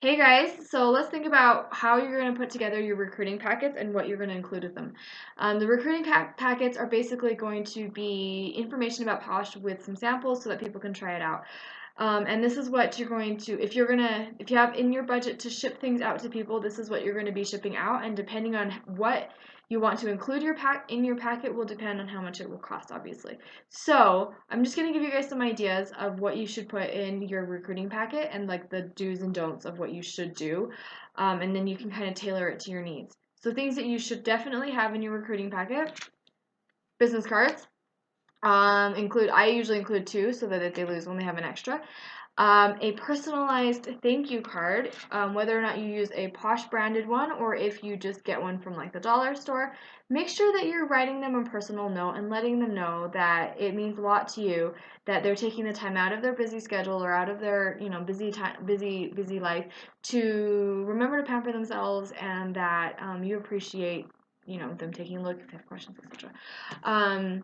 Hey guys, so let's think about how you're going to put together your recruiting packets and what you're going to include with them. The recruiting packets are basically going to be information about Posh with some samples so that people can try it out. And this is what you're going to, if you have in your budget to ship things out to people, this is what you're going to be shipping out. And depending on what you want to include in your packet will depend on how much it will cost, obviously. So I'm just going to give you guys some ideas of what you should put in your recruiting packet and like the do's and don'ts of what you should do. And then you can kind of tailor it to your needs. So things that you should definitely have in your recruiting packet: business cards. I usually include two so that if they lose one, they have an extra. A personalized thank you card, whether or not you use a Posh branded one or if you just get one from like the dollar store. Make sure that you're writing them a personal note and letting them know that it means a lot to you, that they're taking the time out of their busy schedule or out of their busy life to remember to pamper themselves, and that you appreciate them taking a look if they have questions, etc.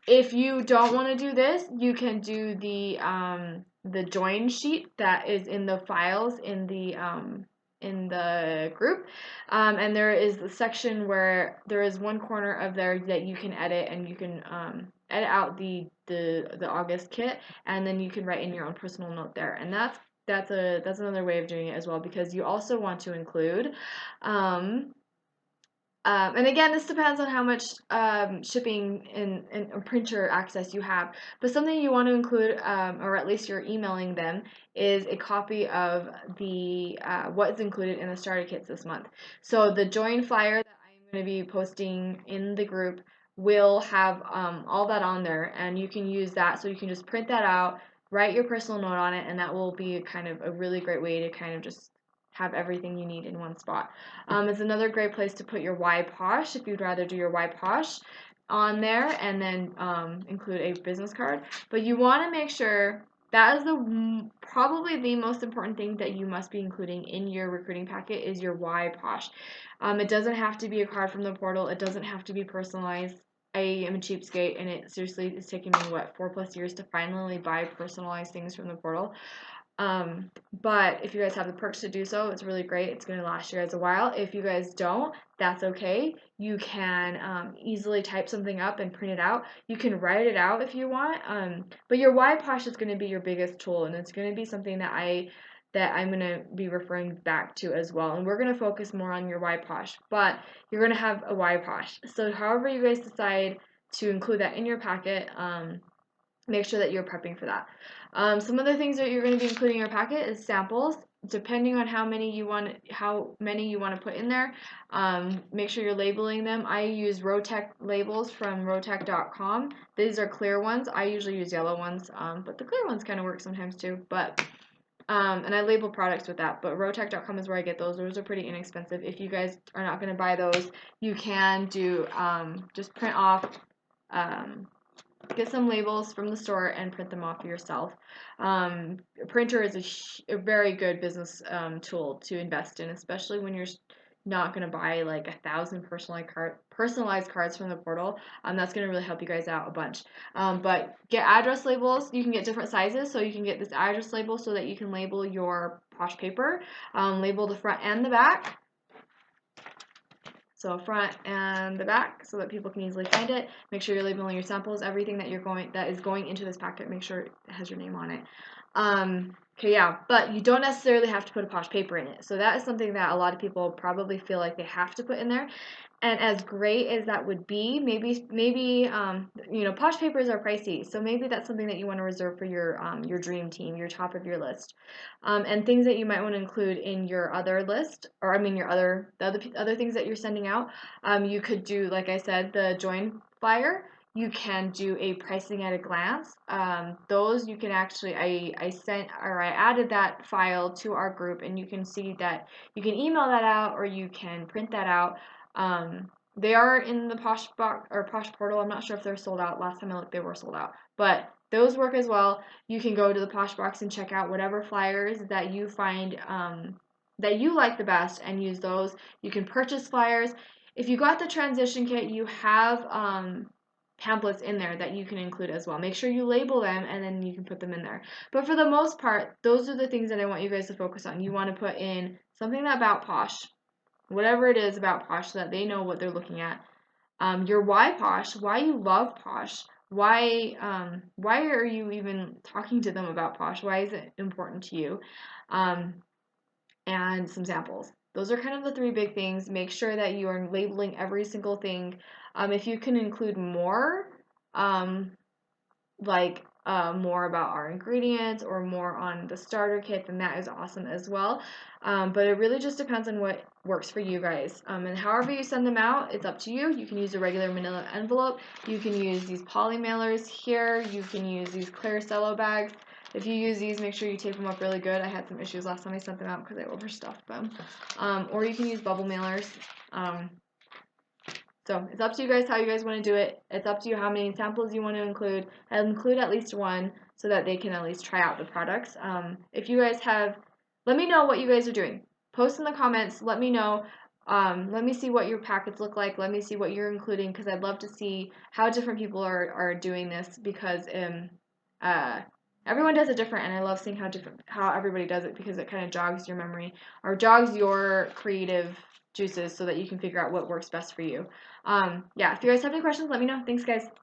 If you don't want to do this, you can do the join sheet that is in the files in the group, and there is a section where there is one corner of there that you can edit, and you can edit out the August kit, and then you can write in your own personal note there, and that's another way of doing it as well, because you also want to include and again, this depends on how much shipping and printer access you have. But something you want to include, or at least you're emailing them, is a copy of the what is included in the starter kits this month. So the join flyer that I'm going to be posting in the group will have all that on there, and you can use that. So you can just print that out, write your personal note on it, and that will be kind of a really great way to kind of just have everything you need in one spot. It's another great place to put your Why Posh if you'd rather do your Why Posh on there, and then include a business card. But you want to make sure that is probably the most important thing that you must be including in your recruiting packet is your Why Posh. It doesn't have to be a card from the portal. It doesn't have to be personalized. I am a cheapskate, and it seriously is taking me 4+ years to finally buy personalized things from the portal. But if you guys have the perks to do so, it's really great. It's going to last you guys a while. If you guys don't, that's okay. You can easily type something up and print it out. You can write it out if you want. But your Why Posh is going to be your biggest tool, and it's going to be something that I'm going to be referring back to as well. And we're going to focus more on your Why Posh, but you're going to have a Why Posh. So however you guys decide to include that in your packet, make sure that you're prepping for that. Some other things that you're going to be including in your packet is samples. Depending on how many you want to put in there, make sure you're labeling them. I use Rotec labels from Rotec.com. These are clear ones. I usually use yellow ones, but the clear ones kind of work sometimes too. But and I label products with that. But Rotec.com is where I get those. Those are pretty inexpensive. If you guys are not going to buy those, you can do just print off. Get some labels from the store and print them off yourself. A printer is a very good business tool to invest in, especially when you're not going to buy like 1,000 personalized cards from the portal. That's going to really help you guys out a bunch. But get address labels. You can get different sizes, so you can get this address label so that you can label your Posh paper, label the front and the back. So front and the back, so that people can easily find it. Make sure you're labeling your samples. Everything that is going into this packet, make sure it has your name on it. Okay, yeah, but you don't necessarily have to put a Posh paper in it. So that is something that a lot of people probably feel like they have to put in there. And as great as that would be, maybe Posh papers are pricey, so maybe that's something that you want to reserve for your dream team, your top of your list, and things that you might want to include in your other list, or I mean the other things that you're sending out. You could do, like I said, the join flyer. You can do a pricing at a glance. Those you can actually, I added that file to our group, and you can see that you can email that out or you can print that out. They are in the Posh box or Posh portal. I'm not sure if they're sold out. Last time I looked, they were sold out, but those work as well. You can go to the Posh box and check out whatever flyers that you find that you like the best and use those. You can purchase flyers. If you got the transition kit, you have pamphlets in there that you can include as well. Make sure you label them and then you can put them in there. But for the most part, those are the things that I want you guys to focus on. You want to put in something about Posh, whatever it is about Posh, so that they know what they're looking at. Your why Posh, why you love Posh, why are you even talking to them about Posh? Why is it important to you? And some samples. Those are kind of the three big things. Make sure that you are labeling every single thing. If you can include more, um, like more about our ingredients or more on the starter kit, then that is awesome as well. But it really just depends on what works for you guys. And however you send them out, it's up to you. You can use a regular manila envelope. You can use these poly mailers here. You can use these clear cello bags. If you use these, make sure you tape them up really good. I had some issues last time I sent them out because I overstuffed them. Or you can use bubble mailers. So it's up to you guys how you guys want to do it. It's up to you how many samples you want to include. And include at least one so that they can at least try out the products. If you guys have, let me know what you guys are doing. Post in the comments. Let me know. Let me see what your packets look like. Let me see what you're including because I'd love to see how different people are doing this because everyone does it different and I love seeing how everybody does it because it kind of jogs your memory or jogs your creative juices so that you can figure out what works best for you. Yeah, if you guys have any questions, let me know. Thanks, guys.